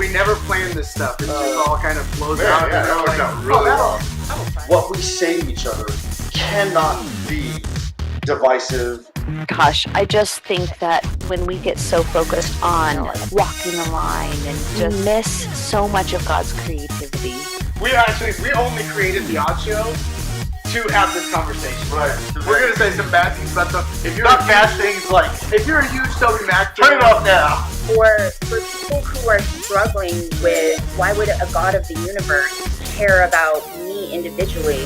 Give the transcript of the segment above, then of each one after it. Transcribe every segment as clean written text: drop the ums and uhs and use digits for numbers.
we never planned this stuff. It just all kind of flows out. Yeah, that worked out really well. What we say to each other cannot be divisive. Gosh, I just think that when we get so focused on walking the line and just miss so much of God's creativity. We only created the accio to have this conversation. Right. We're gonna say some bad things about stuff. If you're Not bad things like, if you're a huge Toby Mac turn it off now. For people who are struggling with why would a God of the universe care about me individually,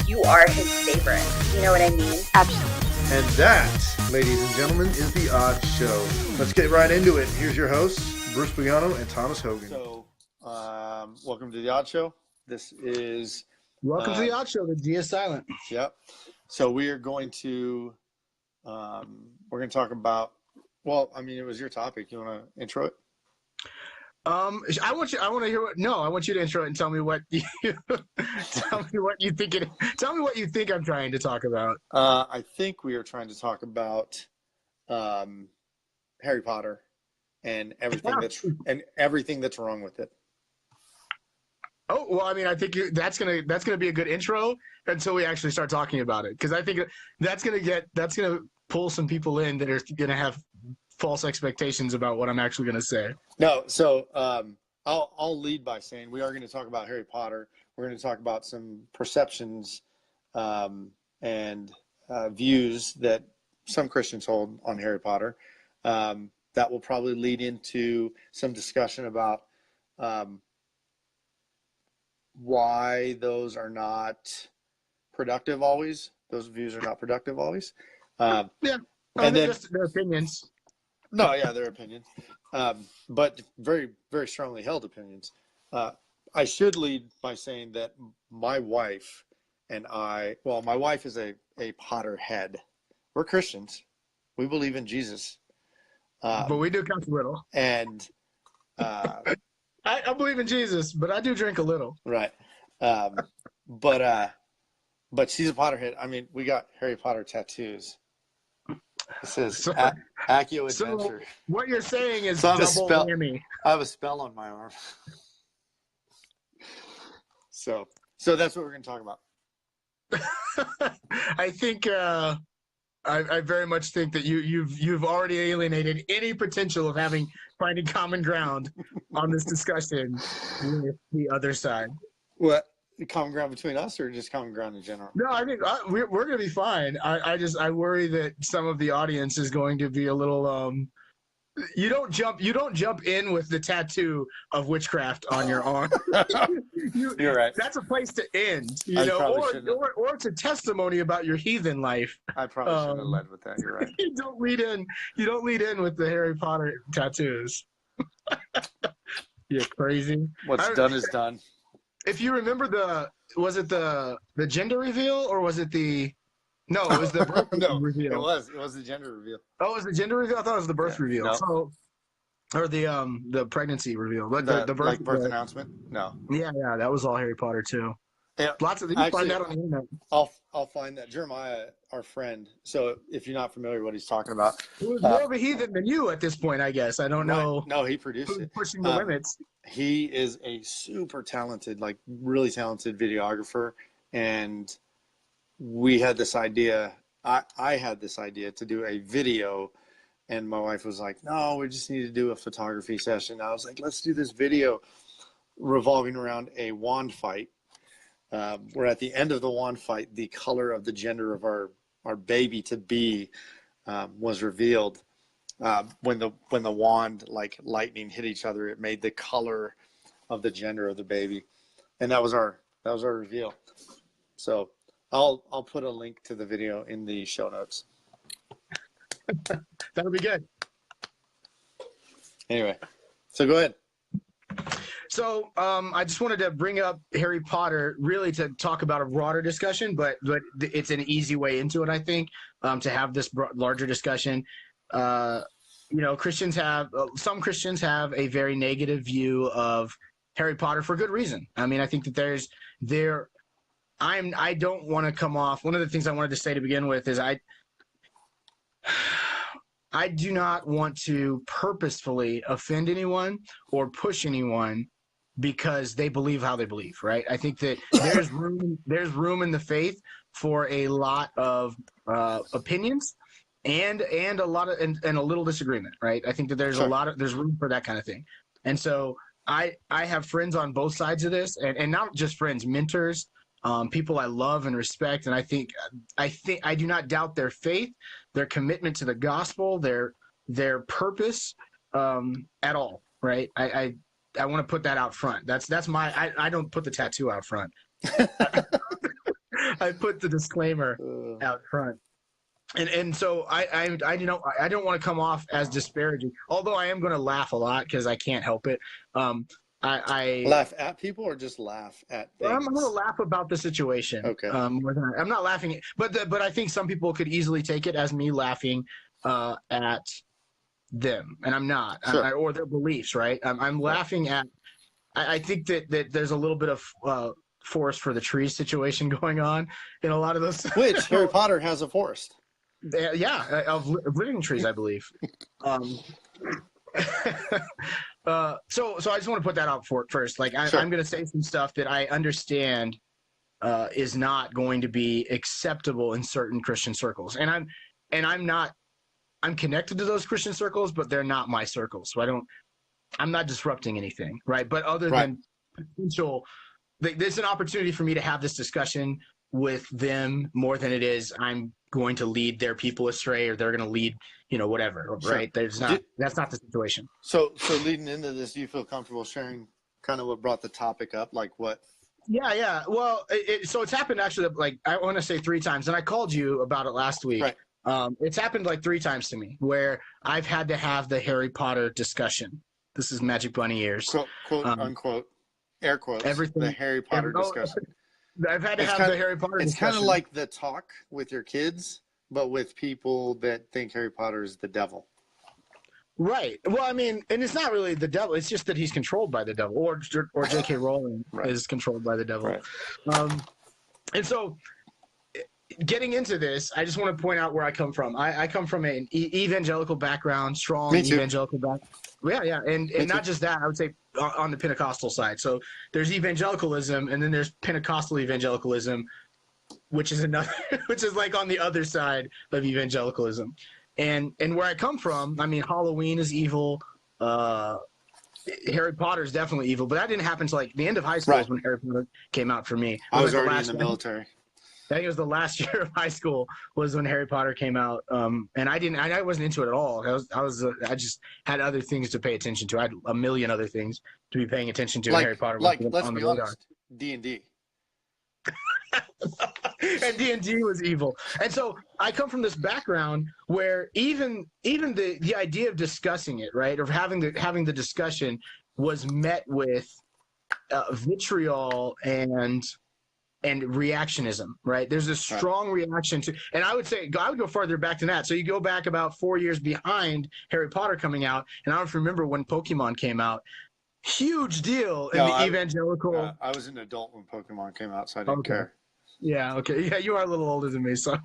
you are his favorite. You know what I mean? Absolutely. And that, ladies and gentlemen, is The Odd Show. Let's get right into it. Here's your hosts, Bruce Bugano and Thomas Hogan. So, welcome to The Odd Show. This is... Welcome to The Odd Show. The G is silent. Yep. So we are going to, we're going to talk about, well, I mean, it was your topic. You want to intro it? I want you to intro it and tell me what you, tell me what you think I'm trying to talk about. I think we are trying to talk about Harry Potter and everything that's wrong with it. Oh, well, I mean, I think that's gonna be a good intro until we actually start talking about it, because I think that's gonna pull some people in that are gonna have false expectations about what I'm actually gonna say. No, so I'll lead by saying we are going to talk about Harry Potter. We're going to talk about some perceptions and views that some Christians hold on Harry Potter. That will probably lead into some discussion about why those are not productive always. Those views are not productive always. Yeah, and then just their opinions. No, yeah, their opinions, but very, very strongly held opinions. I should lead by saying that my wife and my wife is a Potterhead. We're Christians. We believe in Jesus. But we do count a little. And I believe in Jesus, but I do drink a little. Right. But she's a Potterhead. I mean, we got Harry Potter tattoos. It says accio adventure. So what you're saying is so double whammy. I have a spell on my arm. So that's what we're going to talk about. I think I very much think that you've already alienated any potential of finding common ground on this discussion with the other side. What? Common ground between us, or just common ground in general? No, I think we're going to be fine. I worry that some of the audience is going to be a little you don't jump in with the tattoo of witchcraft on your arm. You're right. That's a place to end, or it's a testimony about your heathen life. I probably shouldn't have led with that. You're right. You don't lead in with the Harry Potter tattoos. You're crazy. What's done is done. If you remember was it the gender reveal, or was it the? No, it was the birth reveal. It was the gender reveal. Oh, it was the gender reveal? I thought it was the birth reveal. No. So, or the pregnancy reveal. But the birth, announcement? No. Yeah, that was all Harry Potter too. Yeah. Lots of you can find that on the internet. I'll find that. Jeremiah, our friend. So if you're not familiar with what he's talking about. He was more of a heathen than you at this point, I guess. I don't know. No, he produced it. Pushing the limits. He is a super talented, really talented videographer, and we had this idea. I had this idea to do a video, and my wife was like, "No, we just need to do a photography session." I was like, "Let's do this video revolving around a wand fight." Where at the end of the wand fight, the color of the gender of our baby to be was revealed. When the wand, like lightning, hit each other, it made the color of the gender of the baby, and that was our reveal. So I'll put a link to the video in the show notes. That'll be good. Anyway, so go ahead. So I just wanted to bring up Harry Potter really to talk about a broader discussion, but it's an easy way into it, I think, to have this larger discussion. Some Christians have a very negative view of Harry Potter for good reason. I mean, I think that I don't want to come off. One of the things I wanted to say to begin with is I do not want to purposefully offend anyone or push anyone because they believe how they believe, right? I think that there's room in the faith for a lot of opinions and a lot of and a little disagreement, right? I think that there's there's room for that kind of thing. And so I have friends on both sides of this, and not just friends, mentors, people I love and respect, and I think I do not doubt their faith, their commitment to the gospel, their purpose at all, right? I want to put that out front. That's my I don't put the tattoo out front. I put the disclaimer out front. And so I don't want to come off as disparaging, although I am going to laugh a lot because I can't help it. I laugh at people or just laugh at things? I'm going to laugh about the situation. Okay. More than I'm not laughing, but I think some people could easily take it as me laughing at them, and I'm not, sure. or their beliefs, right? I'm laughing at. I think that there's a little bit of forest for the trees situation going on in a lot of those. Which Harry Potter has a forest. Yeah, of living trees, I believe. So I just want to put that out first. Like I'm going to say some stuff that I understand is not going to be acceptable in certain Christian circles, and I'm connected to those Christian circles, but they're not my circles. So I'm not disrupting anything, right? But other than potential, there's an opportunity for me to have this discussion with them more than it is I'm going to lead their people astray, or they're going to lead, whatever, right? That's not the situation. So leading into this, do you feel comfortable sharing kind of what brought the topic up? Like what? Yeah. Well, so it's happened actually, like I want to say 3 times, and I called you about it last week. Right. It's happened like 3 times to me where I've had to have the Harry Potter discussion. This is Magic Bunny ears. Quote unquote, air quotes, everything, the Harry Potter discussion. I've had to have the Harry Potter discussion. It's kind of like the talk with your kids, but with people that think Harry Potter is the devil. Right. Well, I mean, and it's not really the devil. It's just that he's controlled by the devil, or J.K. Rowling is controlled by the devil. Right. And so getting into this, I just want to point out where I come from. I come from an evangelical background, strong evangelical background. Yeah. And not just that, I would say on the Pentecostal side. So there's evangelicalism, and then there's Pentecostal evangelicalism, which is like on the other side of evangelicalism. And where I come from, I mean, Halloween is evil. Harry Potter is definitely evil, but that didn't happen until like the end of high school is when Harry Potter came out for me. I was already in the military. I think it was the last year of high school was when Harry Potter came out, and I wasn't into it at all. I just had other things to pay attention to. I had a million other things to be paying attention to. Harry Potter was let's on the be radar. honest, D&D. And D&D was evil. And so I come from this background where even the idea of discussing it, right, or having the discussion was met with vitriol and reactionism, right? There's a strong reaction to, and I would go further back than that. So you go back about 4 years behind Harry Potter coming out, and I don't remember when Pokemon came out. Huge deal in the evangelical. I was an adult when Pokemon came out, so I didn't care. Yeah, okay. Yeah, you are a little older than me, so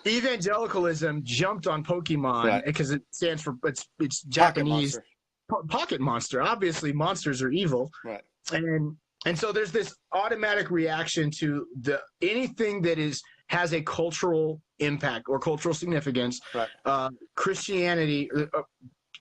evangelicalism jumped on Pokemon because it stands for it's Japanese pocket monster. Obviously, monsters are evil, right? And so there's this automatic reaction to anything that has a cultural impact or cultural significance. Right. Christianity,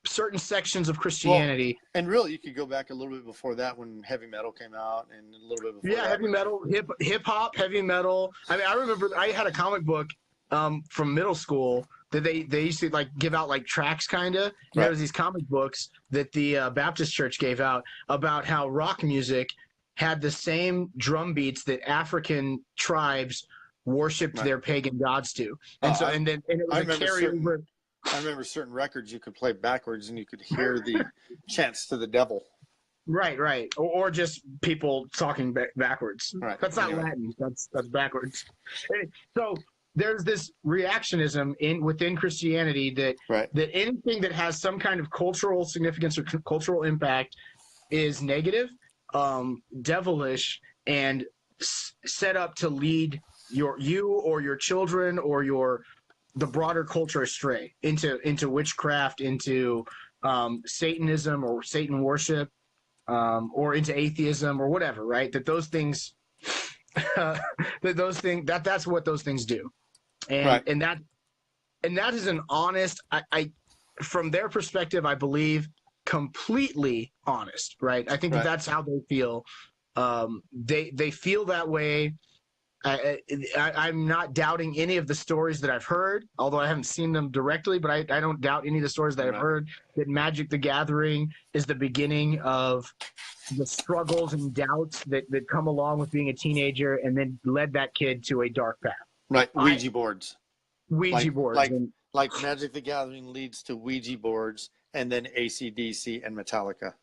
certain sections of Christianity. Well, and really, you could go back a little bit before that when heavy metal came out, and a little bit before that. Heavy metal, hip hop, heavy metal. I mean, I remember I had a comic book from middle school that they used to like give out like tracks kind of. There was these comic books that the Baptist church gave out about how rock music had the same drum beats that African tribes worshipped their pagan gods to. And and it was a carryover. I remember certain records you could play backwards and you could hear the chants to the devil. Right. Or just people talking backwards. Right. That's not Latin. That's backwards. So there's this reactionism within Christianity that anything that has some kind of cultural significance or cultural impact is negative, devilish, and set up to lead you or your children or your the broader culture astray into witchcraft, into Satanism or Satan worship, or into atheism or whatever, right? That those things, that's what those things do, and Right. and that is an honest, I from their perspective, I believe completely honest, right? I think Right. that's how they feel. They feel that way. I'm not doubting any of the stories that I've heard, although I haven't seen them directly, but I don't doubt any of the stories that I've heard, that Magic the Gathering is the beginning of the struggles and doubts that come along with being a teenager, and then led that kid to a dark path. Right. Ouija boards. Ouija boards. Like Magic the Gathering leads to Ouija boards, and then AC/DC and Metallica.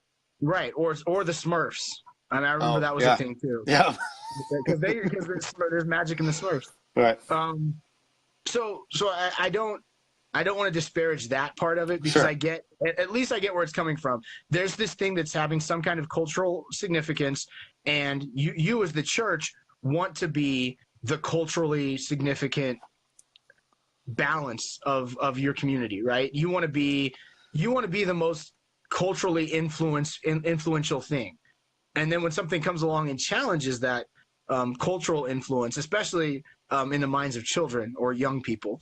Right. Or the Smurfs. I mean, I remember that was a thing too. Yeah. Because there's magic in the Smurfs. Right. So I don't want to disparage that part of it, because Sure. at least I get where it's coming from. There's this thing that's having some kind of cultural significance, and you as the church want to be the culturally significant balance of your community, right? You want to be the most culturally influential thing. And then when something comes along and challenges that cultural influence, especially in the minds of children or young people,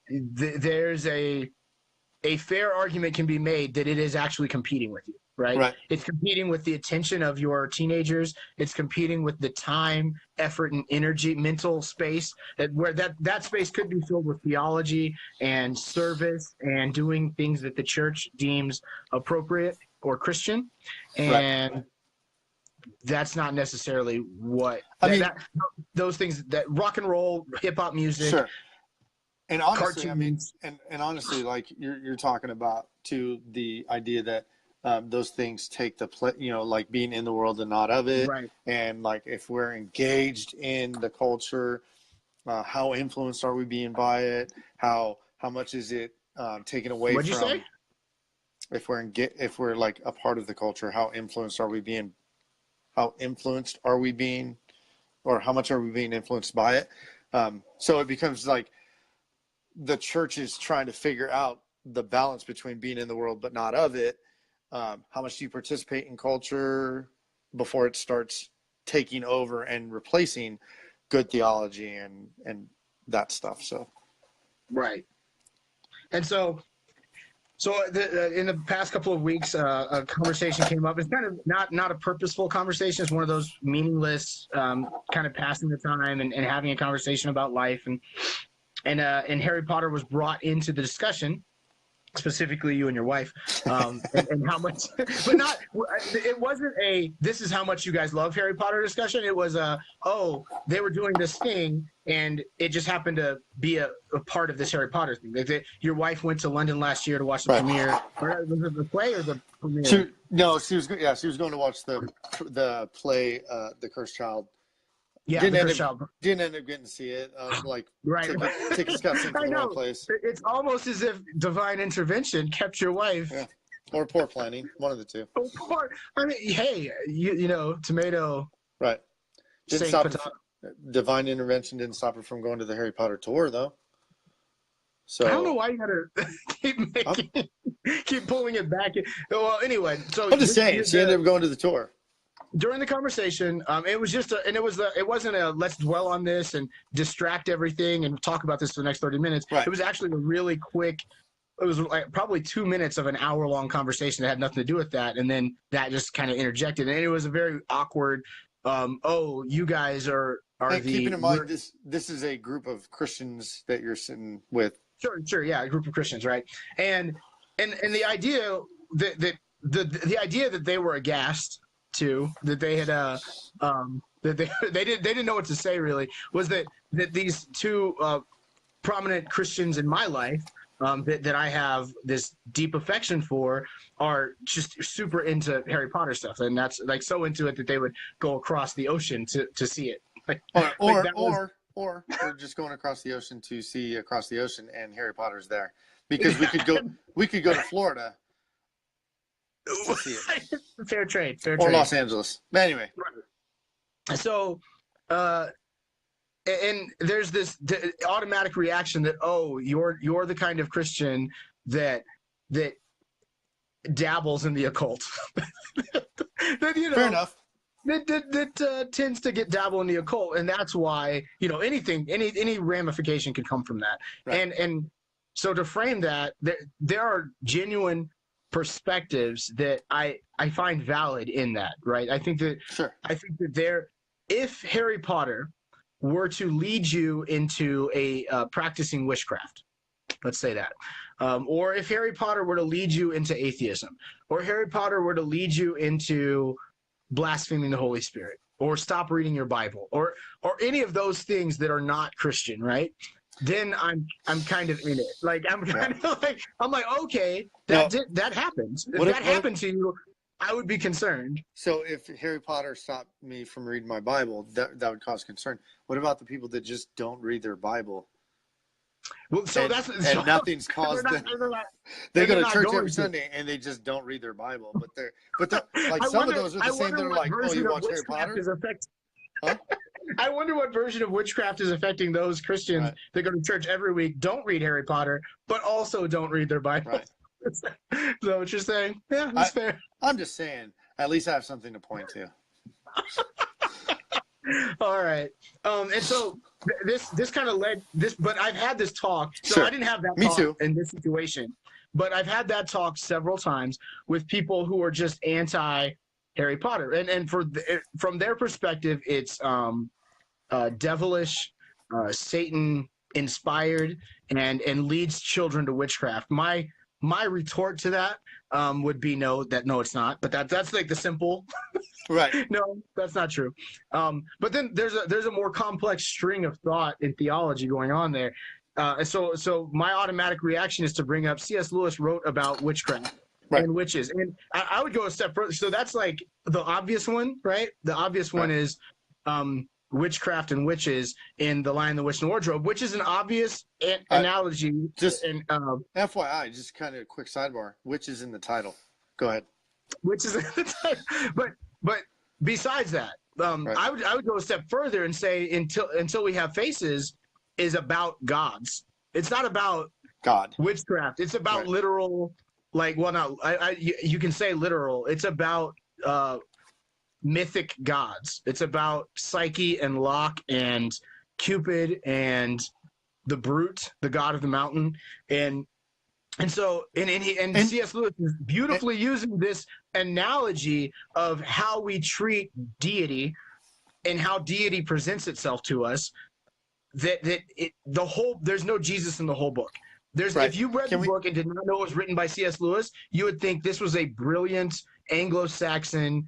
there's a fair argument can be made that it is actually competing with you, right? Right. It's competing with the attention of your teenagers. It's competing with the time, effort, and energy, mental space, where that space could be filled with theology and service and doing things that the church deems appropriate or Christian. And that's not necessarily what those things, that rock and roll, hip hop music. Sure. And honestly, cartoons. I mean, and honestly, like you're talking about too, the idea that those things take the play, like being in the world and not of it. Right. And like, if we're engaged in the culture, how influenced are we being by it? How much is it taken away What'd from? you say? If we're like a part of the culture, how influenced are we being? How influenced are we being, or how much are we being influenced by it? So it becomes like the church is trying to figure out the balance between being in the world but not of it. How much do you participate in culture before it starts taking over and replacing good theology and that stuff? So, right. And so in the past couple of weeks, a conversation came up. It's kind of not a purposeful conversation. It's one of those meaningless, kind of passing the time and having a conversation about life. And Harry Potter was brought into the discussion, specifically you and your wife, and how much, but not, it wasn't this is how much you guys love Harry Potter discussion. It was they were doing this thing, and it just happened to be a part of this Harry Potter thing. Your wife went to London last year to watch the premiere. Or was it the play or the premiere? She was going to watch the play, The Cursed Child. Yeah, didn't The Cursed Child. Didn't end up getting to see it. Right. Tickets got sent to the wrong place. It's almost as if divine intervention kept your wife. Yeah. Or poor planning, one of the two. I mean, hey, you know, tomato. Right. Didn't Saint stop divine intervention didn't stop her from going to the Harry Potter tour, though. So I don't know why you gotta keep pulling it back. Well, anyway, so I'm just saying she ended up going to the tour. During the conversation, it was just it wasn't a let's dwell on this and distract everything and talk about this for the next 30 minutes. Right. It was actually a really quick. It was like probably 2 minutes of an hour-long conversation that had nothing to do with that, and then that just kind of interjected, and it was a very awkward. You guys are keeping in mind this is a group of Christians that you're sitting with. Sure, yeah, a group of Christians, right? And the idea that the idea that they were aghast to, that they had that they didn't know what to say really, was that these two prominent Christians in my life that I have this deep affection for are just super into Harry Potter stuff, and that's like so into it that they would go across the ocean to see it. Or we're just going across the ocean to see across the ocean, and Harry Potter's there, because we could go to Florida to see it. Fair trade. Or Los Angeles. But anyway. So, and and there's this automatic reaction that, oh, you're the kind of Christian that dabbles in the occult. That, you know, Fair enough. that tends to dabble in the occult, and that's why, you know, any ramification can come from that. Right. And so to frame that, there are genuine perspectives that I find valid in that, right? I think that if Harry Potter were to lead you into a practicing witchcraft, let's say that, or if Harry Potter were to lead you into atheism, or Harry Potter were to lead you into blaspheming the Holy Spirit, or stop reading your Bible, or any of those things that are not Christian, right? Then I'm kind of in it. Like I'm like, okay, that happens. If that happened to you, I would be concerned. So if Harry Potter stopped me from reading my Bible, that would cause concern. What about the people that just don't read their Bible? Well, so and nothing's caused them. They go to church every Sunday and they just don't read their Bible. But like some of those are the same. They're like, oh, you watch Harry Potter? Huh? I wonder what version of witchcraft is affecting those Christians that go to church every week, don't read Harry Potter, but also don't read their Bible. Right. Is that what you're saying? Yeah, that's fair. I'm just saying, at least I have something to point to. All right. And so this kind of led this, but I've had this talk. So Sure. I didn't have that Me talk too. in this situation, but I've had that talk several times with people who are just anti Harry Potter. And from their perspective, it's devilish, Satan inspired, and leads children to witchcraft. My retort to that would be no, it's not. But that's like the simple. Right. No, that's not true. But then there's a more complex string of thought in theology going on there. So my automatic reaction is to bring up C.S. Lewis wrote about witchcraft and witches. And I would go a step further. So that's like the obvious one, right? The obvious one is witchcraft and witches in The Lion, the Witch, and the Wardrobe, which is an obvious analogy. Just FYI, just kind of a quick sidebar. Witch is in the title. Go ahead. Which is in the title. But besides that, I would go a step further and say until we have faces is about gods. It's not about God. Witchcraft. It's about literal, like, well, not you can say literal. It's about mythic gods. It's about Psyche and Locke and Cupid and the Brute, the god of the mountain, and so C.S. Lewis is beautifully using this analogy of how we treat deity and how deity presents itself to us. There's no Jesus in the whole book. If you read the book and did not know it was written by C.S. Lewis, you would think this was a brilliant Anglo-Saxon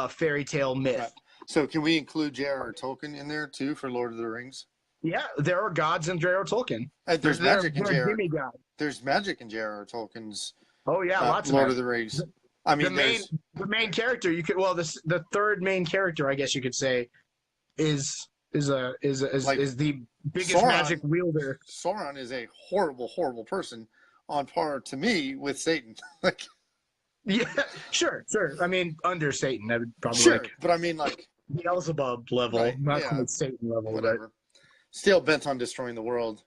fairy tale myth. Right. So can we include J.R.R. Tolkien in there too for Lord of the Rings? Yeah, there are gods in J.R.R. Tolkien. There's magic in J.R.R. There's magic in J.R.R. Tolkien's. Oh yeah, lots of Lord of the Rings. I mean, the main character. The third main character, I guess you could say, is the biggest Sauron, magic wielder. Sauron is a horrible, horrible person, on par to me with Satan. Like, yeah, sure. I mean, under Satan, I would probably but I mean, like Beelzebub level, not quite Satan level, whatever. But still bent on destroying the world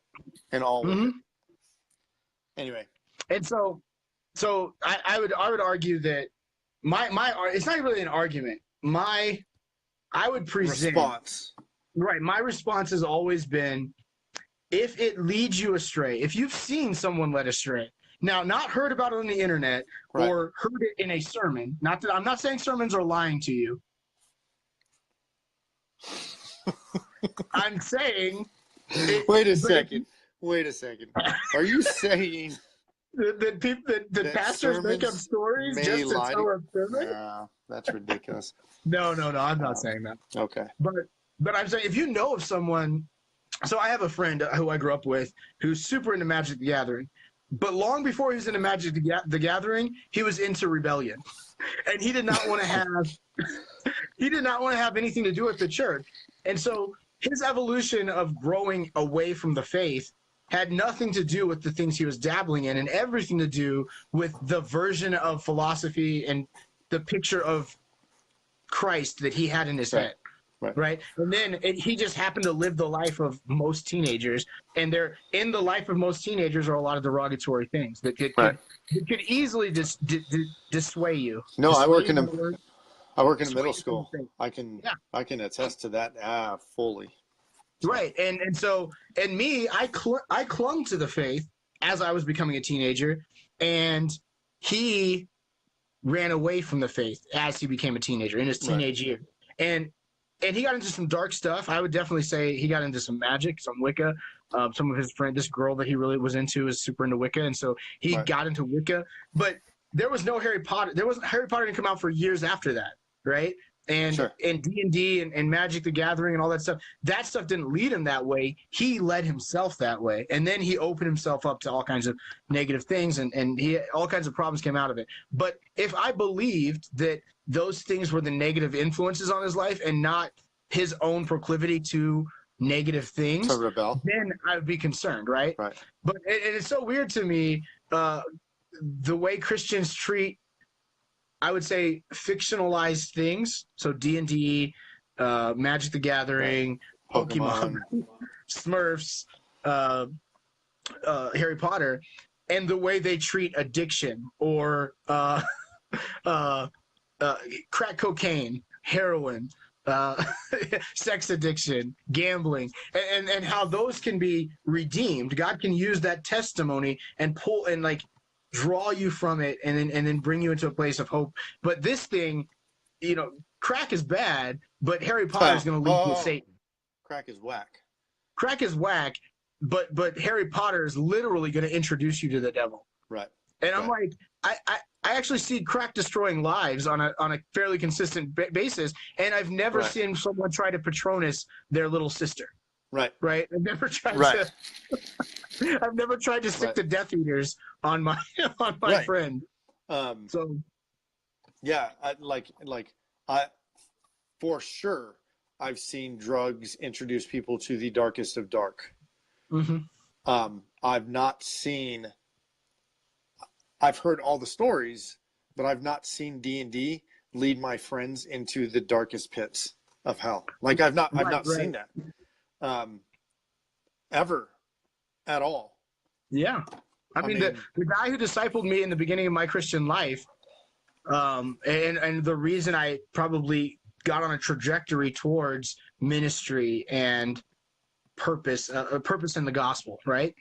and all of it. Anyway, and so I would argue that my it's not really an argument. I would present response. Right. My response has always been, if it leads you astray, if you've seen someone led astray, now not heard about it on the internet or heard it in a sermon, not that I'm not saying sermons are lying to you. I'm saying. Wait a second. Are you saying that pastors make up stories just to tell a sermon? No, that's ridiculous. No, I'm not saying that. Okay. But I'm saying if you know of someone, so I have a friend who I grew up with who's super into Magic the Gathering, but long before he was into Magic the Gathering, he was into rebellion, and he did not want to have anything to do with the church, and so his evolution of growing away from the faith had nothing to do with the things he was dabbling in and everything to do with the version of philosophy and the picture of Christ that he had in his head. right? And then he just happened to live the life of most teenagers, and they're in the life of most teenagers are a lot of derogatory things that could easily dissuade you. No, I work in a Dissuade middle you school. from the faith. I can attest to that fully. Right, and so me, I clung to the faith as I was becoming a teenager, and he ran away from the faith as he became a teenager in his teenage year, and he got into some dark stuff. I would definitely say he got into some magic, some Wicca. Some of his friends, this girl that he really was into, is super into Wicca, and so he got into Wicca. But there was no Harry Potter. Harry Potter didn't come out for years after that, right? And D&D and Magic the Gathering and all that stuff didn't lead him that way. He led himself that way, and then he opened himself up to all kinds of negative things, and all kinds of problems came out of it. But if I believed that those things were the negative influences on his life and not his own proclivity to negative things, to rebel, then I would be concerned, right? But it's so weird to me the way Christians treat, I would say, fictionalized things. So D&D, Magic the Gathering, Pokemon, Smurfs, Harry Potter, and the way they treat addiction or crack cocaine, heroin, sex addiction, gambling, and how those can be redeemed. God can use that testimony and pull and like draw you from it and then bring you into a place of hope. But this thing, crack is bad, but Harry Potter is going to lead you to Satan. Crack is whack. Crack is whack, but Harry Potter is literally going to introduce you to the devil. Right. And I'm like, I actually see crack destroying lives on a fairly consistent basis, and I've never seen someone try to Patronus their little sister. Right. I've never tried to. I've never tried to stick the Death Eaters on my friend. So. Yeah, I for sure I've seen drugs introduce people to the darkest of dark. Mm-hmm. I've not seen. I've heard all the stories, but I've not seen D&D lead my friends into the darkest pits of hell. Like I've not seen that ever at all. Yeah. I mean the guy who discipled me in the beginning of my Christian life, and the reason I probably got on a trajectory towards ministry and purpose in the gospel, right?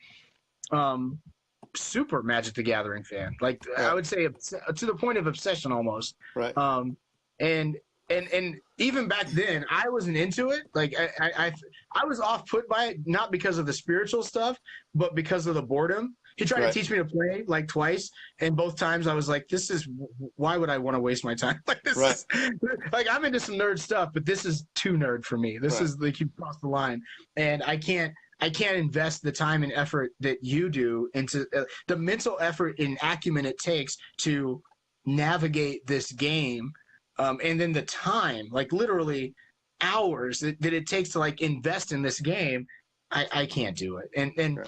Super Magic the Gathering fan, like I would say to the point of obsession almost. Right. And even back then I wasn't into it. Like I was off put by it, not because of the spiritual stuff, but because of the boredom. He tried to teach me to play like twice, and both times I was like, "This is why would I want to waste my time? Like this is like I'm into some nerd stuff, but this is too nerd for me. This is like you crossed the line, and I can't invest the time and effort that you do into the mental effort and acumen it takes to navigate this game, and then the time, like literally hours that it takes to like invest in this game. I can't do it, and."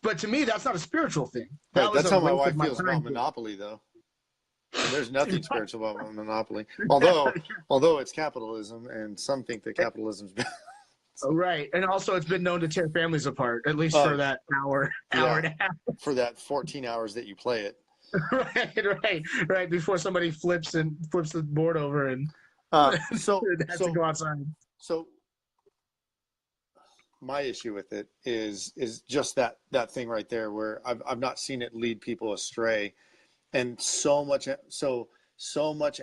But to me, that's not a spiritual thing. That's how my wife feels about Monopoly, though. And there's nothing spiritual about Monopoly, although it's capitalism, and some think that capitalism's bad. Right, and also it's been known to tear families apart, at least for that hour and a half. For that 14 hours that you play it. right. Before somebody flips the board over and so to go outside. So. My issue with it is just that thing right there where I've not seen it lead people astray, and so much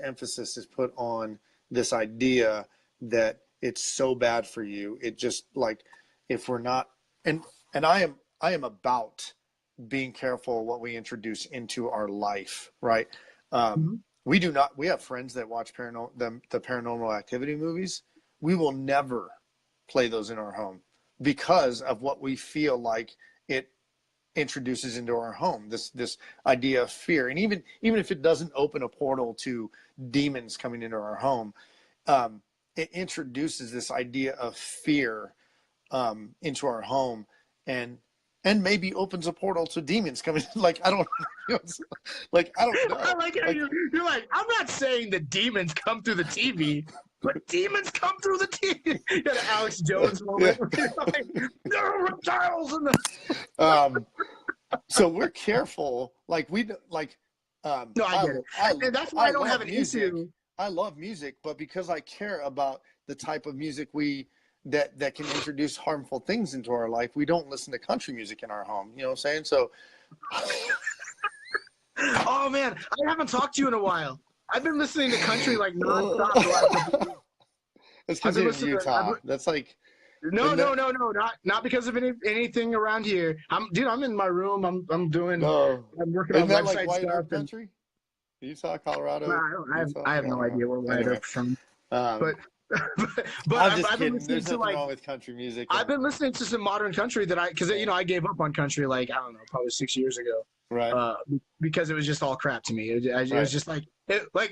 emphasis is put on this idea that it's so bad for you. It just like if we're not and I am about being careful what we introduce into our life, right? We have friends that watch the Paranormal Activity movies. We will never play those in our home, because of what we feel like it introduces into our home, this idea of fear. And even if it doesn't open a portal to demons coming into our home, it introduces this idea of fear into our home, and maybe opens a portal to demons coming. Like I don't know. I like how you're like, I'm not saying that demons come through the TV. but demons come through the TV. You got an Alex Jones moment. Yeah. Like, there are reptiles in the. So we're careful. Like we like. No, I get it. And that's why I don't love have an music. issue. I love music, but because I care about the type of music that can introduce harmful things into our life, we don't listen to country music in our home. You know what I'm saying? So. Oh man, I haven't talked to you in a while. I've been listening to country like nonstop. That's because you're in Utah. That's like. No, not because of anything around here. I'm in my room. I'm doing. No. I'm working on Isn't that website like White stuff. Earth country? Utah, Colorado. I have no idea where White Earth's from. But I'm just kidding. There's nothing wrong with country music. I've been listening to some modern country because I gave up on country like I don't know, probably 6 years ago. Right. Because it was just all crap to me. It was just like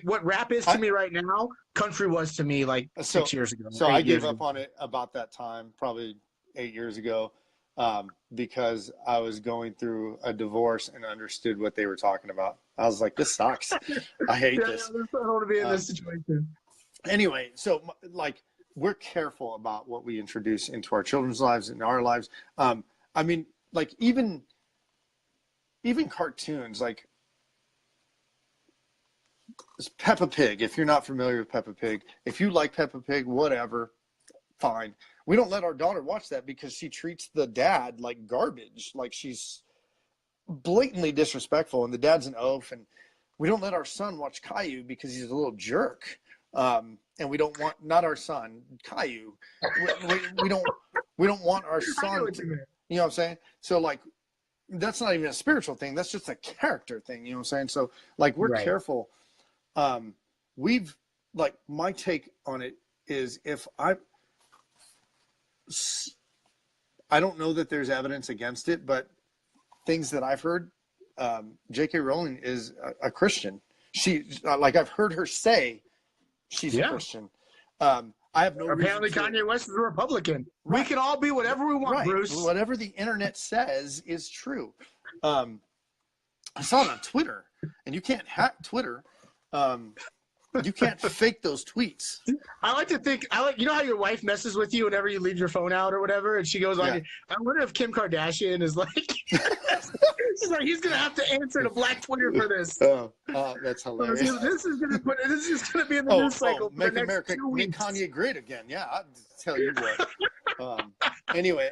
what rap is to me right now, country was to me like 6 years ago. So I gave up on it about that time, probably 8 years ago, because I was going through a divorce and understood what they were talking about. I was like, this sucks. I hate this. I don't want to be in this situation. Anyway, so like we're careful about what we introduce into our children's lives and our lives. I mean, like even cartoons, like Peppa Pig. If you're not familiar with Peppa Pig, if you like Peppa Pig, whatever, fine. We don't let our daughter watch that because she treats the dad like garbage, like she's blatantly disrespectful, and the dad's an oaf. And we don't let our son watch Caillou because he's a little jerk. And we don't want, not our son, Caillou. We don't want our son to, you know what I'm saying? So like, that's not even a spiritual thing. That's just a character thing. You know what I'm saying? So like, we're careful. We've like, my take on it is if I don't know that there's evidence against it, but things that I've heard, J.K. Rowling is a Christian. She, like I've heard her say she's a Christian. I have no Apparently Kanye West is a Republican. Right. We can all be whatever we want, Bruce. Whatever the internet says is true. I saw it on Twitter, and you can't hack Twitter. You can't fake those tweets. I like to think, you know how your wife messes with you whenever you leave your phone out or whatever, and she goes like, I wonder if Kim Kardashian is like, she's like, he's gonna have to answer to Black Twitter for this. Oh, that's hilarious. This is gonna be in the news cycle. Make America, make Kanye great again. Yeah, I'll tell you what. Anyway.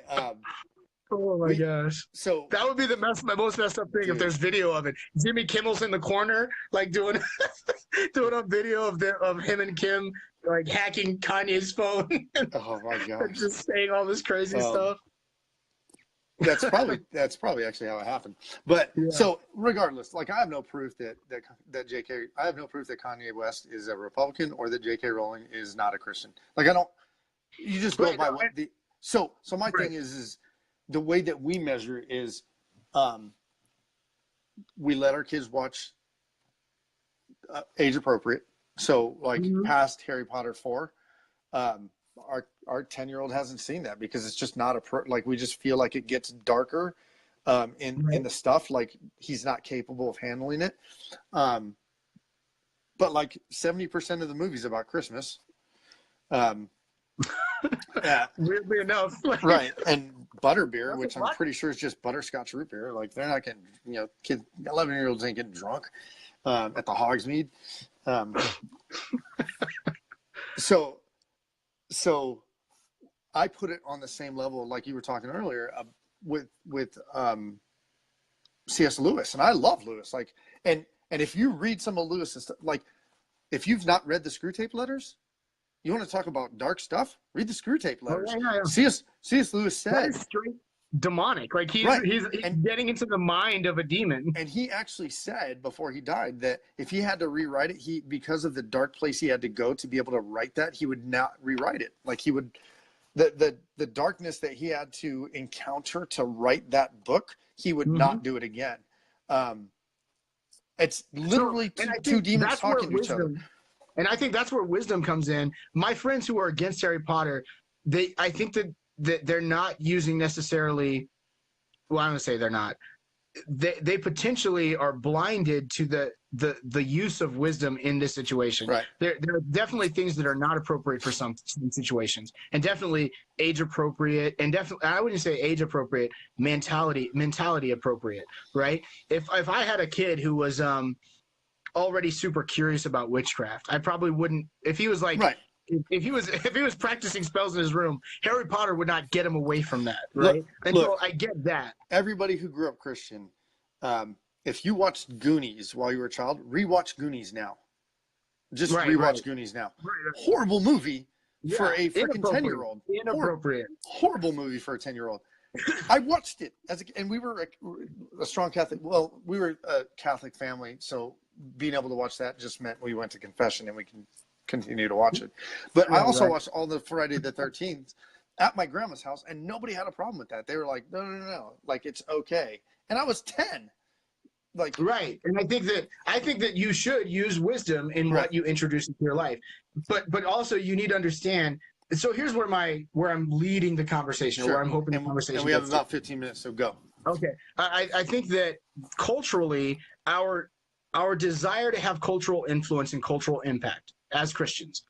Oh my gosh! So that would be the most messed up thing if there's video of it. Jimmy Kimmel's in the corner, like doing a video of him and Kim like hacking Kanye's phone. Oh my gosh! Just saying all this crazy stuff. That's probably actually how it happened. But so regardless, like I have no proof that Kanye West is a Republican or that J.K. Rowling is not a Christian. Like I don't. You just go by what the. So my thing is the way that we measure is we let our kids watch age appropriate. So like past Harry Potter 4, our 10-year-old hasn't seen that because it's just not like we just feel like it gets darker in the stuff, like he's not capable of handling it. But like 70% of the movies about Christmas. Weirdly enough. Right. And butterbeer, which I'm pretty sure is just butterscotch root beer. Like they're not getting, kids, 11-year-olds ain't getting drunk at the Hogsmeade. So I put it on the same level, like you were talking earlier, with C.S. Lewis, and I love Lewis. Like, and if you read some of Lewis's stuff, like if you've not read the Screw Tape Letters, you want to talk about dark stuff? Read the Screw Tape Letters. C.S. Lewis said straight demonic. Like he's getting into the mind of a demon. And he actually said before he died that if he had to rewrite it, because of the dark place he had to go to be able to write that, he would not rewrite it. Like he would, the darkness that he had to encounter to write that book, he would not do it again. It's literally two demons talking to each other. And I think that's where wisdom comes in. My friends who are against Harry Potter, I think that they're not using necessarily. Well, I'm gonna say they're not. they potentially are blinded to the use of wisdom in this situation. Right. There are definitely things that are not appropriate for some situations, and definitely age appropriate, and definitely I wouldn't say age appropriate, mentality appropriate, right? If I had a kid who was already super curious about witchcraft, I probably wouldn't. If he was like, Right. if he was practicing spells in his room, Harry Potter would not get him away from that, right? So I get that. Everybody who grew up Christian, if you watched Goonies while you were a child, rewatch Goonies now. Just rewatch Goonies now. Right. Horrible movie for a freaking 10-year-old. Inappropriate. Horrible movie for a 10-year-old. I watched it and we were a strong Catholic. Well, we were a Catholic family, so being able to watch that just meant we went to confession and we can continue to watch it. But I also watched all the Friday the 13th at my grandma's house, and nobody had a problem with that. They were like, no, like it's okay. And I was 10. Like, right. And I think that you should use wisdom in what you introduce into your life. But also you need to understand. So here's where I'm leading the conversation, or where I'm hoping the conversation. And we have about 15 minutes, so go. Okay. I think that culturally our desire to have cultural influence and cultural impact as Christians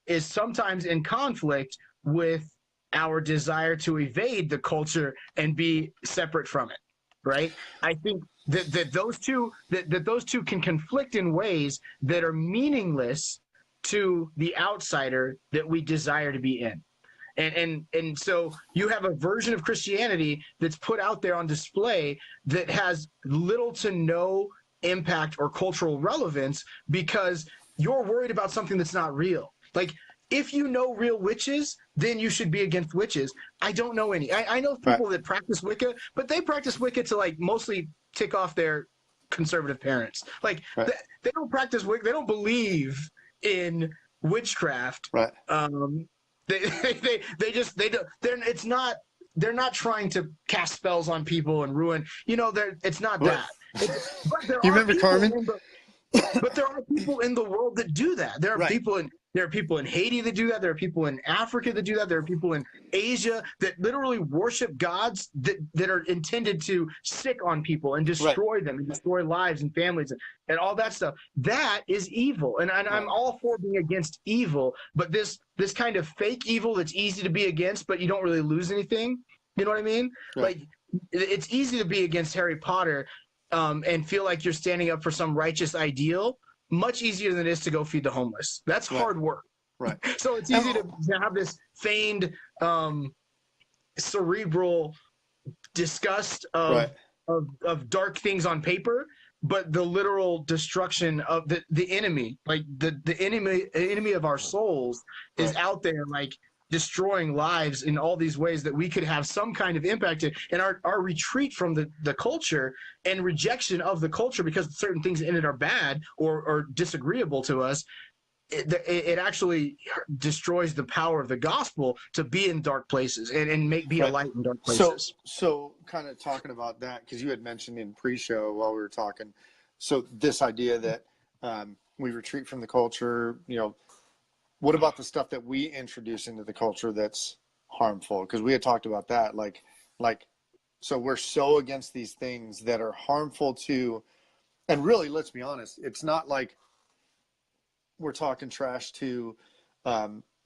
is sometimes in conflict with our desire to evade the culture and be separate from it, right? I think that those two can conflict in ways that are meaningless to the outsider that we desire to be in. And so you have a version of Christianity that's put out there on display that has little to no impact or cultural relevance because you're worried about something that's not real. Like, if you know real witches, then you should be against witches. I don't know any. I know people that practice Wicca, but they practice Wicca to like mostly tick off their conservative parents. Like they don't practice Wicca. They don't believe in witchcraft. Right. They're not trying to cast spells on people and ruin. It's not that. You remember Carmen? But there are people in the world that do that. There are people in Haiti that do that. There are people in Africa that do that. There are people in Asia that literally worship gods that are intended to sick on people and destroy them and destroy lives and families and all that stuff. That is evil. And I'm all for being against evil, but this kind of fake evil that's easy to be against, but you don't really lose anything. You know what I mean? Right. Like, it's easy to be against Harry Potter and feel like you're standing up for some righteous ideal, much easier than it is to go feed the homeless. That's hard work. Right. So it's easy to have this feigned cerebral disgust of dark things on paper, but the literal destruction of the enemy, like the enemy of our souls is out there, like destroying lives in all these ways that we could have some kind of impact in. And our retreat from the culture and rejection of the culture because certain things in it are bad or disagreeable to us, it actually destroys the power of the gospel to be in dark places and be a light in dark places. So kind of talking about that, because you had mentioned in pre-show while we were talking, so this idea that we retreat from the culture, what about the stuff that we introduce into the culture that's harmful? Because we had talked about that, like, so we're so against these things that are harmful to, and really, let's be honest, it's not like we're talking trash to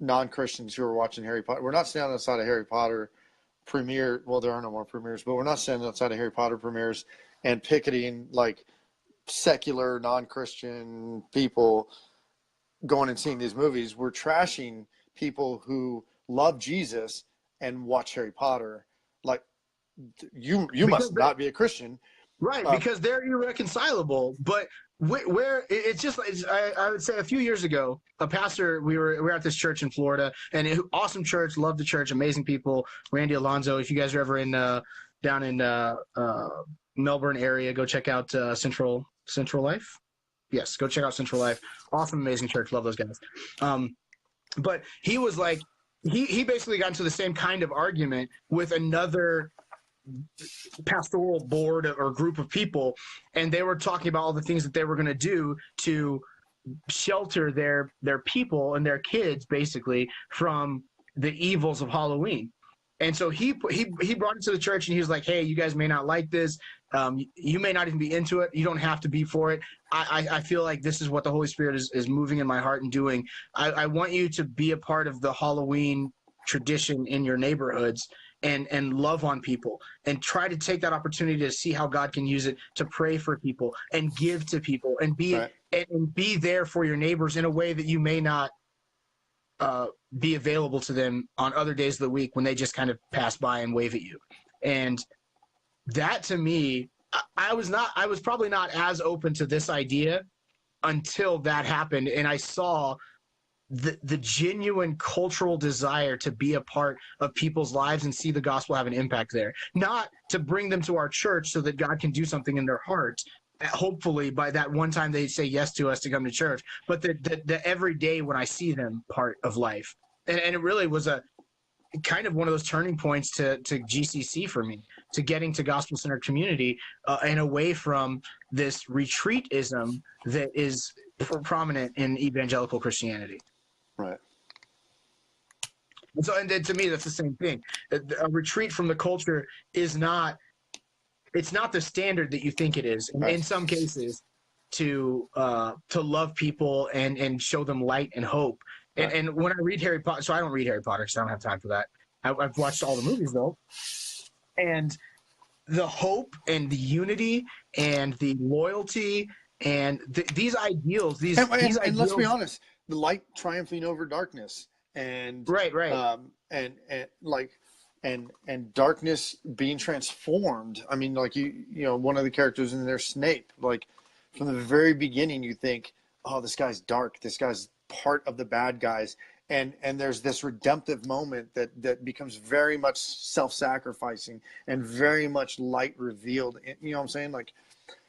non-Christians who are watching Harry Potter. We're not standing outside of Harry Potter premiere. Well, there are no more premieres, but we're not standing outside of Harry Potter premieres and picketing like secular non-Christian people going and seeing these movies. We're trashing people who love Jesus and watch Harry Potter. Like, you must not be a Christian. Right, because they're irreconcilable. But where it's just, I would say a few years ago, a pastor, we were at this church in Florida, and awesome church, loved the church, amazing people. Randy Alonzo, if you guys are ever down in Melbourne area, go check out Central Life. Yes, go check out Central Life. Awesome, amazing church. Love those guys. But he was like, he basically got into the same kind of argument with another pastoral board or group of people, and they were talking about all the things that they were going to do to shelter their people and their kids basically from the evils of Halloween. And so he brought it to the church, and he was like, hey, you guys may not like this. You may not even be into it. You don't have to be for it. I feel like this is what the Holy Spirit is moving in my heart and doing. I want you to be a part of the Halloween tradition in your neighborhoods and love on people and try to take that opportunity to see how God can use it to pray for people and give to people and be there for your neighbors in a way that you may not be available to them on other days of the week when they just kind of pass by and wave at you. And that, to me, I was probably not as open to this idea until that happened, and I saw the genuine cultural desire to be a part of people's lives and see the gospel have an impact there. Not to bring them to our church so that God can do something in their heart, hopefully by that one time they say yes to us to come to church, but the everyday when I see them part of life. And it really was a kind of one of those turning points to GCC for me, to getting to gospel-centered community and away from this retreatism that is prominent in evangelical Christianity. Right. And so, and to me, that's the same thing. A retreat from the culture is not, it's not the standard that you think it is. Right. In some cases, to love people and show them light and hope. Right. And when I read Harry Potter, so I don't read Harry Potter because I don't have time for that. I've watched all the movies though, and the hope and the unity and the loyalty and these ideals, these ideals, and let's be honest, the light triumphing over darkness, and right, and darkness being transformed. I mean, like you know, one of the characters in there, Snape, like from the very beginning, you think, oh, this guy's dark, this guy's part of the bad guys, and there's this redemptive moment that becomes very much self-sacrificing and very much light revealed. You know what I'm saying? Like,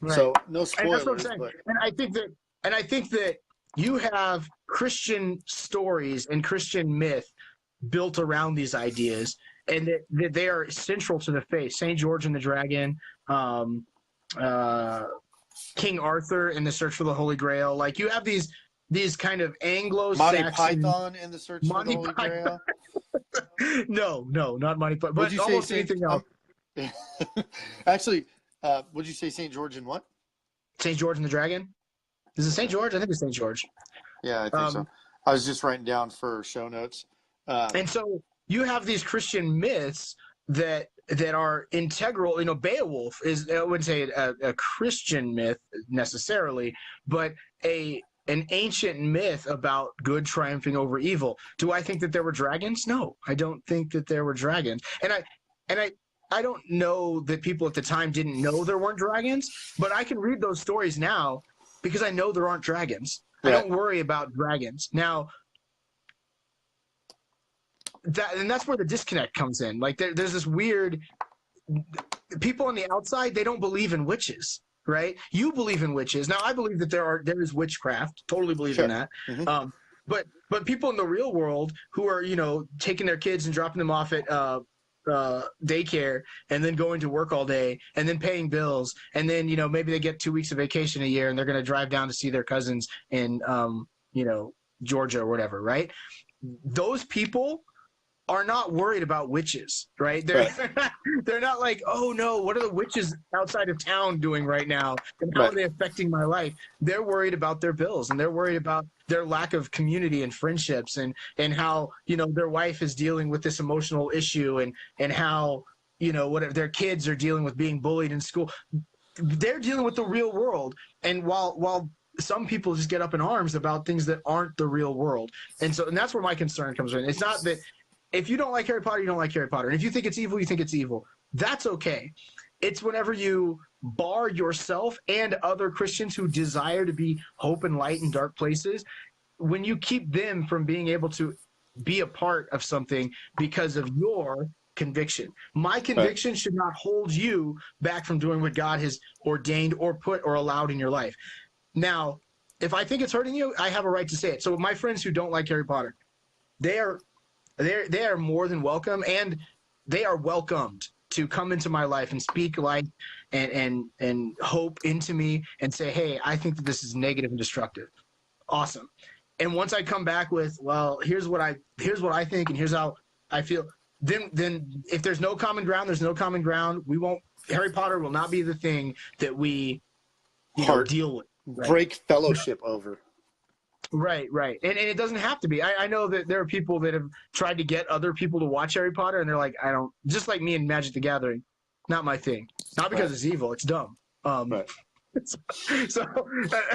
right. So no spoilers. And that's what I'm saying. And I think that you have Christian stories and Christian myth built around these ideas, and that they are central to the faith. St. George and the Dragon, King Arthur in the Search for the Holy Grail. Like, you have these kind of Anglo-Saxon... Monty Python in the Search for the Holy Grail? No, not Monty Python. But almost anything else. Actually, would you say St. George and what? St. George and the Dragon? Is it St. George? I think it's St. George. Yeah, I think so. I was just writing down for show notes. And so you have these Christian myths that are integral. You know, Beowulf is, I wouldn't say a Christian myth necessarily, but an ancient myth about good triumphing over evil. Do I think that there were dragons? No, I don't think that there were dragons. And I don't know that people at the time didn't know there weren't dragons, but I can read those stories now because I know there aren't dragons. Yeah. I don't worry about dragons. Now, that's where the disconnect comes in. Like, there's this weird, people on the outside, they don't believe in witches, right? You believe in witches. Now, I believe that there is witchcraft. Totally believe in that. Mm-hmm. But people in the real world who are, you know, taking their kids and dropping them off at daycare and then going to work all day and then paying bills, and then, you know, maybe they get 2 weeks of vacation a year and they're going to drive down to see their cousins in you know, Georgia or whatever, right? Those people are not worried about witches, right? They're not like, oh no, what are the witches outside of town doing right now, and how are they affecting my life? They're worried about their bills, and they're worried about their lack of community and friendships, and how, you know, their wife is dealing with this emotional issue, and how, you know, whatever, their kids are dealing with being bullied in school. They're dealing with the real world, and while some people just get up in arms about things that aren't the real world. And that's where my concern comes in. It's not that if you don't like Harry Potter, you don't like Harry Potter. And if you think it's evil, you think it's evil. That's okay. It's whenever you bar yourself and other Christians who desire to be hope and light in dark places, when you keep them from being able to be a part of something because of your conviction. My conviction should not hold you back from doing what God has ordained or put or allowed in your life. Now, if I think it's hurting you, I have a right to say it. So my friends who don't like Harry Potter, they are more than welcome, and they are welcomed to come into my life and speak life and hope into me and say, hey, I think that this is negative and destructive. Awesome. And once I come back with, well, here's what I think and here's how I feel, then if there's no common ground, there's no common ground. We won't. Harry Potter will not be the thing that we deal with. Right? Break fellowship over. Right. And it doesn't have to be. I know that there are people that have tried to get other people to watch Harry Potter, and they're like, I don't. Just like me and Magic the Gathering, not my thing. Not because it's evil. It's dumb. Right. So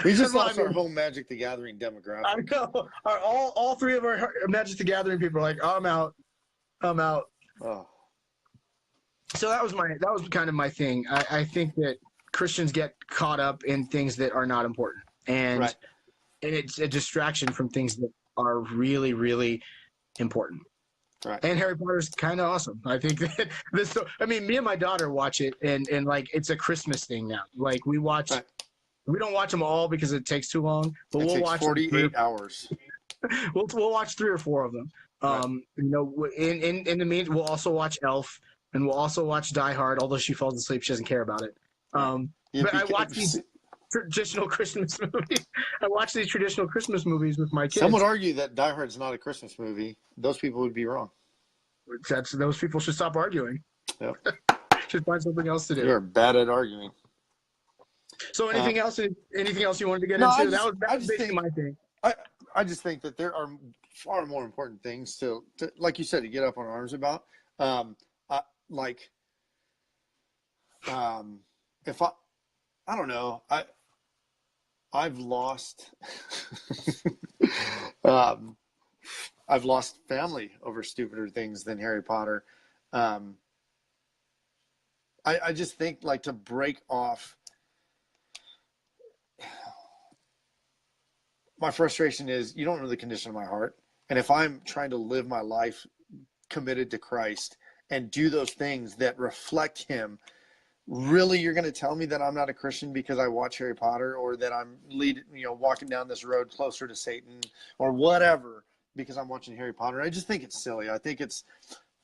We just lost our whole Magic the Gathering demographic. I know. All three of our Magic the Gathering people are like, oh, I'm out. Oh. So that was kind of my thing. I think that Christians get caught up in things that are not important, and it's a distraction from things that are really, really important. Right. And Harry Potter's kind of awesome. I think that this. I mean, me and my daughter watch it, and like it's a Christmas thing now. Like we watch. Right. We don't watch them all because it takes too long, but we'll watch 48 hours. We'll watch 3 or 4 of them. You know, in the meantime, we'll also watch Elf, and we'll also watch Die Hard. Although she falls asleep, she doesn't care about it. But I watch these traditional Christmas movies. I watch these traditional Christmas movies with my kids. Some would argue that Die Hard's not a Christmas movie. Those people would be wrong. Those people should stop arguing. Yep. Should find something else to do. You're bad at arguing. So anything else? Anything else you wanted to get into? That was basically my thing. I just think that there are far more important things to like you said, to get up on arms about. If I don't know, I've lost I've lost family over stupider things than Harry Potter. I just think, like, to break off, my frustration is you don't know the condition of my heart. And if I'm trying to live my life committed to Christ and do those things that reflect him, really, you're going to tell me that I'm not a Christian because I watch Harry Potter, or that I'm walking down this road closer to Satan, or whatever, because I'm watching Harry Potter? I just think it's silly. I think it's,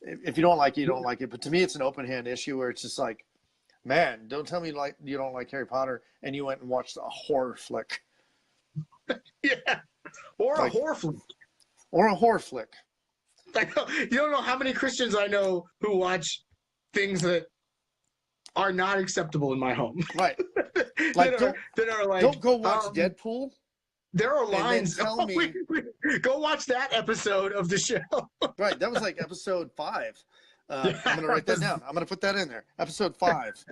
if you don't like it, you don't like it. But to me, it's an open hand issue where it's just like, man, don't tell me like you don't like Harry Potter and you went and watched a horror flick. Yeah, or a horror flick. Or a horror flick. You don't know how many Christians I know who watch things that are not acceptable in my home. Right. Like, don't go watch Deadpool. There are lines. Tell me, go watch that episode of the show. Right. That was like episode 5. I'm going to write that down. I'm going to put that in there. Episode 5.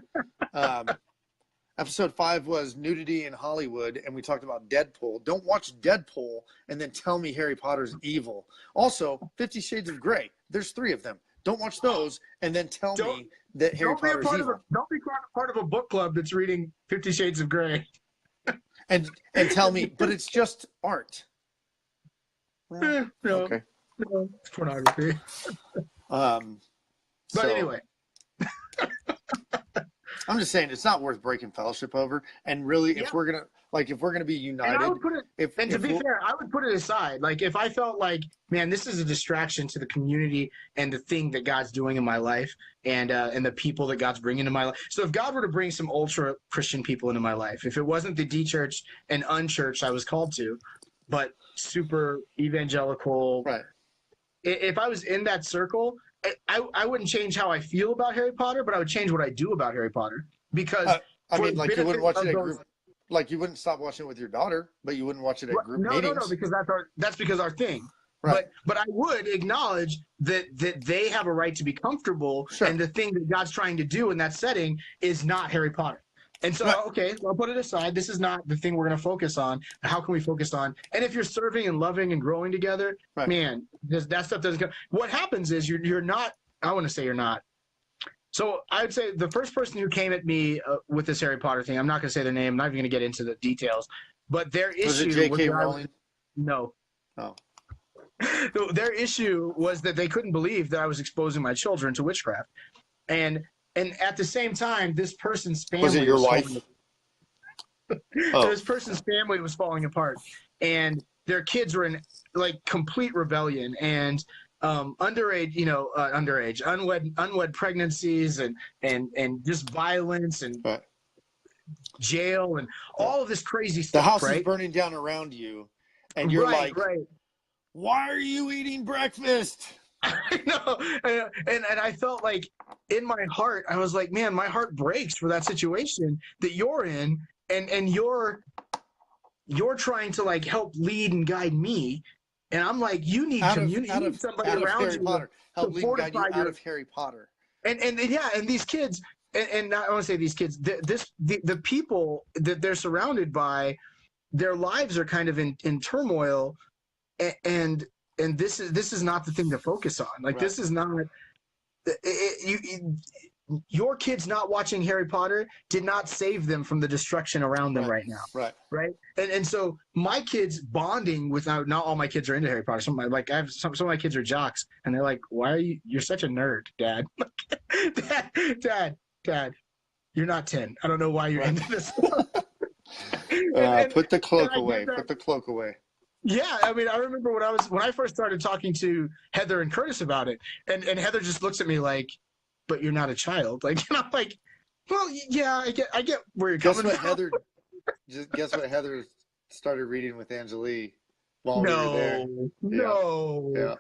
Episode 5 was nudity in Hollywood, and we talked about Deadpool. Don't watch Deadpool and then tell me Harry Potter's evil. Also, 50 Shades of Grey. There's 3 of them. Don't watch those and then tell me that Harry Potter is evil. Don't be part of a book club that's reading 50 Shades of Grey. and tell me, but it's just art. Well, okay. No, it's pornography. But anyway. I'm just saying it's not worth breaking fellowship over. And really, if we're gonna be united, and I would put it, to be fair, I would put it aside. Like, if I felt like, man, this is a distraction to the community and the thing that God's doing in my life, and the people that God's bringing into my life. So if God were to bring some ultra Christian people into my life, if it wasn't the de-churched and unchurched I was called to, but super evangelical, right? If I was in that circle, I wouldn't change how I feel about Harry Potter, but I would change what I do about Harry Potter. Because you wouldn't watch it at group, like you wouldn't stop watching it with your daughter, but you wouldn't watch it at group meetings. No, because that's because our thing. Right. But I would acknowledge that they have a right to be comfortable, and the thing that God's trying to do in that setting is not Harry Potter. And so, okay, I'll put it aside. This is not the thing we're going to focus on. How can we focus on? And if you're serving and loving and growing together, man, that stuff doesn't go. What happens is you're not, I want to say you're not. So I would say the first person who came at me with this Harry Potter thing, I'm not going to say their name. I'm not even going to get into the details. But their issue was it J.K. Rowling? No. Oh. Their issue was that they couldn't believe that I was exposing my children to witchcraft. And at the same time, this person's family was it your wife? This person's family was falling apart, and their kids were in like complete rebellion, and underage, unwed pregnancies, and just violence and jail and all of this crazy stuff. The house is burning down around you, and you're like, right. "Why are you eating breakfast?" I know, and I felt like in my heart, I was like, man, my heart breaks for that situation that you're in, and you're trying to like help lead and guide me, and I'm like, you need community, you need somebody around Harry you Potter. Help to lead and guide you fortify out your of Harry Potter. and yeah, and these kids, and I want to say these kids, the people that they're surrounded by, their lives are kind of in turmoil, and this is not the thing to focus on. Like Right. this is not your kids not watching Harry Potter did not save them from the destruction around them right now. Right. And so my kids bonding with not all my kids are into Harry Potter. Some of my like I have some of my kids are jocks, and they're like, "Why are you're such a nerd, Dad?" Dad, you're not 10. I don't know why you're into this. Put the cloak away. Put the cloak away. Yeah, I mean, I remember when I first started talking to Heather and Curtis about it, and Heather just looks at me like, "But you're not a child." Like, and I'm like, "Well, yeah, I get where you're coming from." Guess what Heather started reading with Angelique while we were there. No. Yeah.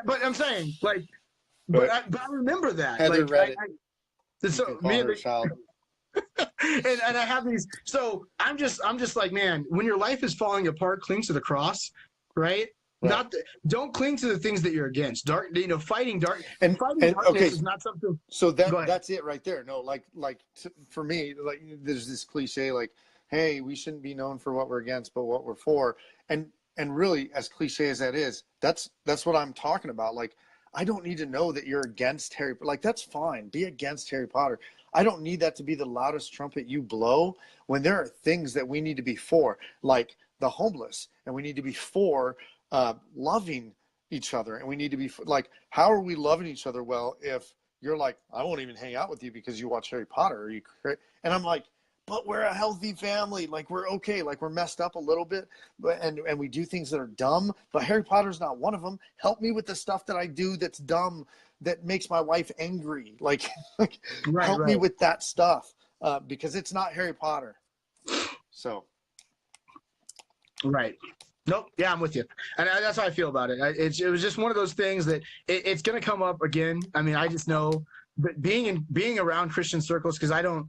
But I'm saying, like, but I remember that. Heather like, read it. So Me and the child. and I have these. So I'm just like, man, when your life is falling apart, cling to the cross, right? Don't cling to the things that you're against. Fighting darkness is not something. So that's it right there. No, for me, like there's this cliche, like, hey, we shouldn't be known for what we're against, but what we're for. And really, as cliche as that is, that's what I'm talking about. Like, I don't need to know that you're against Harry Potter. Like, that's fine. Be against Harry Potter. I don't need that to be the loudest trumpet you blow when there are things that we need to be for, like the homeless, and we need to be for loving each other, and we need to be like, how are we loving each other well if you're like, I won't even hang out with you because you watch Harry Potter? Are you crazy? And I'm like, but we're a healthy family. Like, we're okay. Like, we're messed up a little bit, and we do things that are dumb, but Harry Potter's not one of them. Help me with the stuff that I do that's dumb, that makes my wife angry. Like help me with that stuff, because it's not Harry Potter. So. Right. Nope. Yeah, I'm with you. And that's how I feel about it. It was just one of those things that it's going to come up again. I mean, I just know, but being around Christian circles, because I don't,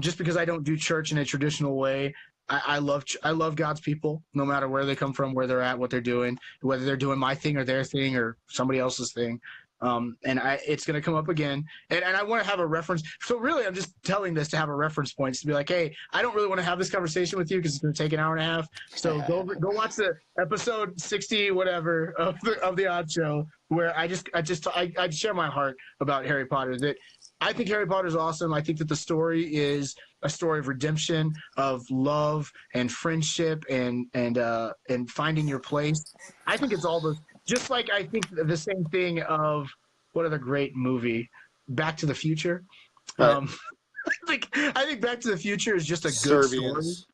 just because I don't do church in a traditional way, I love God's people, no matter where they come from, where they're at, what they're doing, whether they're doing my thing or their thing or somebody else's thing. It's going to come up again. And I want to have a reference. So really, I'm just telling this to have a reference point, to be like, hey, I don't really want to have this conversation with you because it's going to take an hour and a half. So go watch the episode 60, whatever, of the Odd Show, where I share my heart about Harry Potter. That I think Harry Potter is awesome. I think that the story is a story of redemption, of love and friendship, and finding your place. I think it's all those. Just like I think the same thing of what other great movie, Back to the Future. Right. I think Back to the Future is just a good Serbians.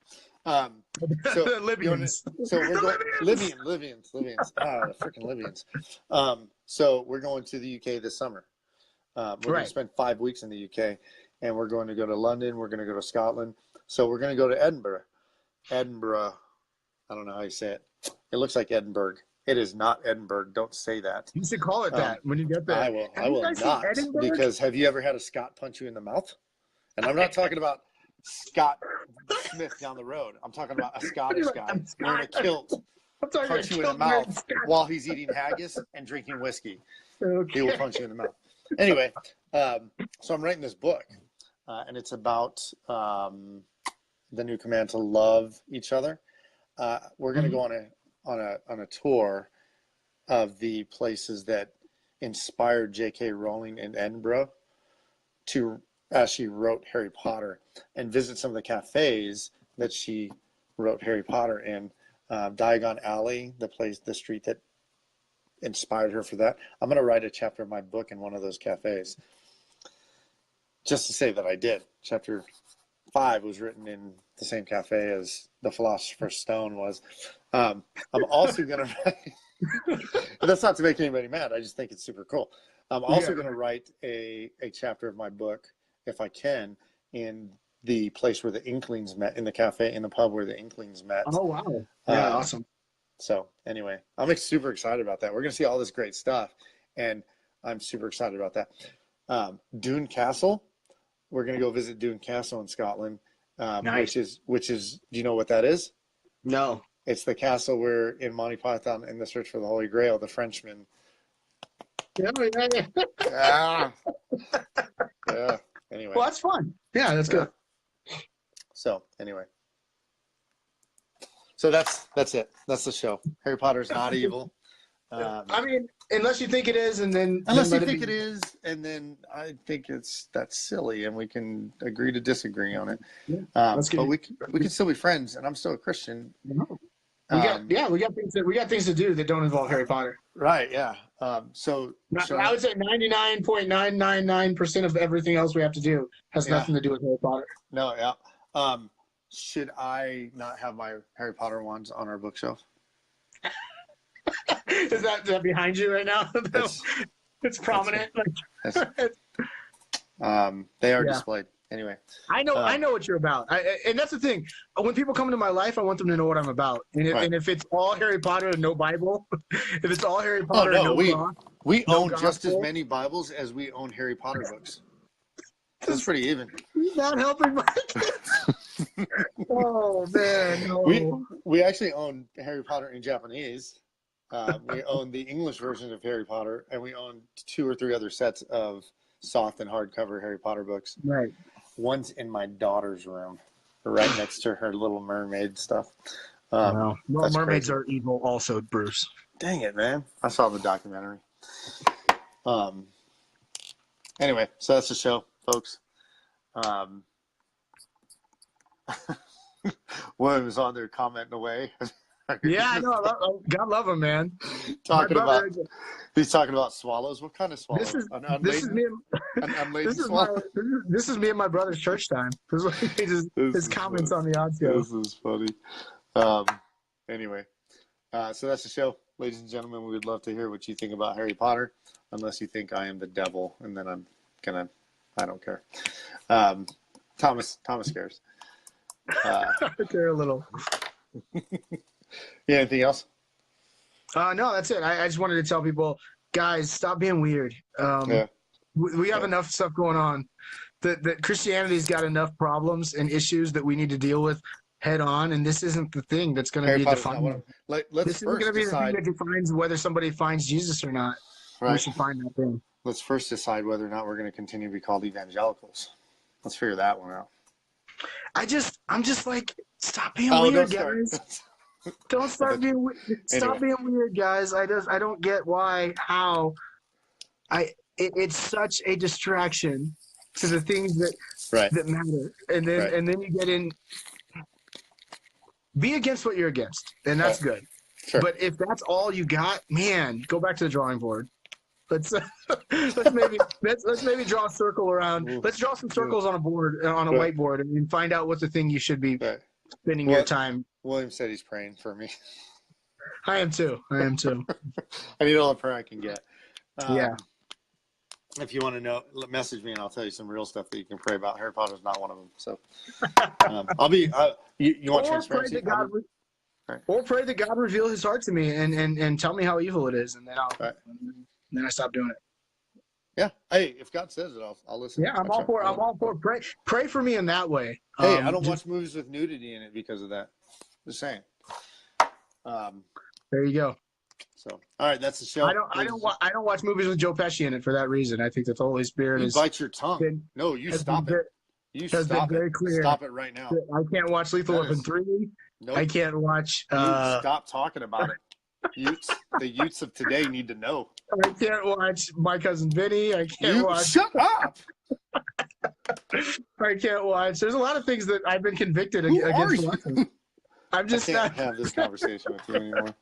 story. The Libyans. So we're going Libyans. Freaking Libyans. So we're going to the UK this summer. We're going to spend 5 weeks in the UK, and we're going to go to London. We're going to go to Scotland. So we're going to go to Edinburgh. I don't know how you say it. It looks like Edinburgh. It is not Edinburgh. Don't say that. You should call it that when you get there. I will not. Because have you ever had a Scot punch you in the mouth? And I'm not talking about Scott Smith down the road. I'm talking about a Scottish guy wearing a kilt, punch you in the mouth while he's eating haggis and drinking whiskey. Okay. He will punch you in the mouth. Anyway, so I'm writing this book, and it's about the new command to love each other. We're going to go on a tour of the places that inspired J.K. Rowling in Edinburgh as she wrote Harry Potter, and visit some of the cafes that she wrote Harry Potter in. Diagon Alley, the street that inspired her for that. I'm going to write a chapter of my book in one of those cafes, just to say that I did. Chapter 5 was written in the same cafe as the Philosopher's Stone was. I'm also going to write, but that's not to make anybody mad. I just think it's super cool. I'm also going to write a chapter of my book, if I can, in the place where the Inklings met, in the cafe, in the pub where the Inklings met. Oh, wow. Yeah, awesome. So anyway, I'm super excited about that. We're going to see all this great stuff. and I'm super excited about that. Doune Castle, we're going to go visit Doune Castle in Scotland, Nice. which is, do you know what that is? No. It's the castle where in Monty Python in the Search for the Holy Grail, the Frenchman. Yeah. Ah. Yeah. Anyway. Well, that's fun. Yeah, that's good. So anyway. So that's it. That's the show. Harry Potter's not evil. I mean, unless you think it is, and then Unless you let think it is, and then I think that's silly, and we can agree to disagree on it. Yeah, but we can still be friends, and I'm still a Christian. We got things to do that don't involve Harry Potter. Right? Yeah. So I would say 99.999% of everything else we have to do has nothing to do with Harry Potter. No. Yeah. Should I not have my Harry Potter ones on our bookshelf? Is that behind you right now? It's prominent. They are displayed. Anyway, I know what you're about, and that's the thing. When people come into my life, I want them to know what I'm about. And if it's all Harry Potter and no Bible, if it's all Harry Potter and no law, we no own gospel, just as many Bibles as we own Harry Potter books. That's pretty even. Not helping my kids. Oh man, no. We actually own Harry Potter in Japanese. We own the English version of Harry Potter, and we own 2 or 3 other sets of soft and hardcover Harry Potter books. Right. One's in my daughter's room, right next to her Little Mermaid stuff. Well, mermaids crazy. are evil also, Bruce. Dang it, man. I saw the documentary. Anyway, so that's the show, folks. William's on there commenting away. Yeah, I know. God love him, man. He's talking about swallows. What kind of swallows? This is me. An unladen swallow. This is me and my brother's church time. This is his comments on the odds show. This is funny. Anyway, so that's the show, ladies and gentlemen. We would love to hear what you think about Harry Potter, unless you think I am the devil, and then I don't care. Thomas cares. I care a little. Yeah, anything else? No, that's it. I just wanted to tell people, guys, stop being weird. We have enough stuff going on. That Christianity's got enough problems and issues that we need to deal with head on, and this isn't the thing that's going to be defining. This isn't going to be the thing that defines whether somebody finds Jesus or not. Right. We should find that thing. Let's first decide whether or not we're going to continue to be called evangelicals. Let's figure that one out. I'm just like, stop being weird, guys. Don't start being weird. Stop being weird, guys. I don't get how. It's such a distraction to the things that matter, and then you get in. Be against what you're against, and that's good. Sure. But if that's all you got, man, go back to the drawing board. Let's maybe draw a circle around. Ooh. Let's draw some circles on a board, on a whiteboard, and find out what the thing you should be spending your time. William said he's praying for me. I am too. I need all the prayer I can get. Yeah. If you want to know, message me and I'll tell you some real stuff that you can pray about. Harry Potter's not one of them. So I'll be. You want transparency? Or pray that God reveal His heart to me and tell me how evil it is, and then then I stop doing it. Yeah. Hey, if God says it, I'll listen. Yeah, I'm all for pray for me in that way. Hey, I don't watch movies with nudity in it because of that. Just saying. There you go. So, all right, that's the show. I don't watch movies with Joe Pesci in it for that reason. I think that the Holy Spirit is. Bite your tongue. No, you stop it. You stop it. Very clear. Stop it right now. I can't watch Lethal Weapon 3. Nope. I can't watch. Stop talking about it. The youths of today need to know. I can't watch My Cousin Vinny. I can't watch. Shut up. I can't watch. There's a lot of things that I've been convicted against watching. I'm just not have this conversation with you anymore.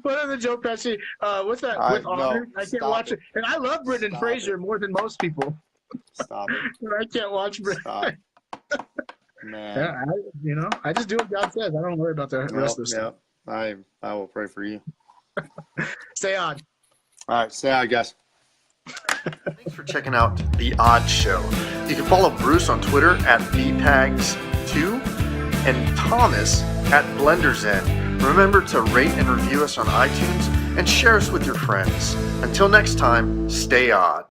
What are the Joe Pesci? What's that? With Honor? I can't watch it. And I love Brendan Fraser more than most people. Stop it. But I can't watch Brendan. Man. Yeah, I just do what God says. I don't worry about the rest of the stuff. I will pray for you. Stay on. All right, stay on, guys. Thanks for checking out The Odd Show. You can follow Bruce on Twitter at bpags2 and Thomas at BlenderZen. Remember to rate and review us on iTunes and share us with your friends. Until next time, stay odd.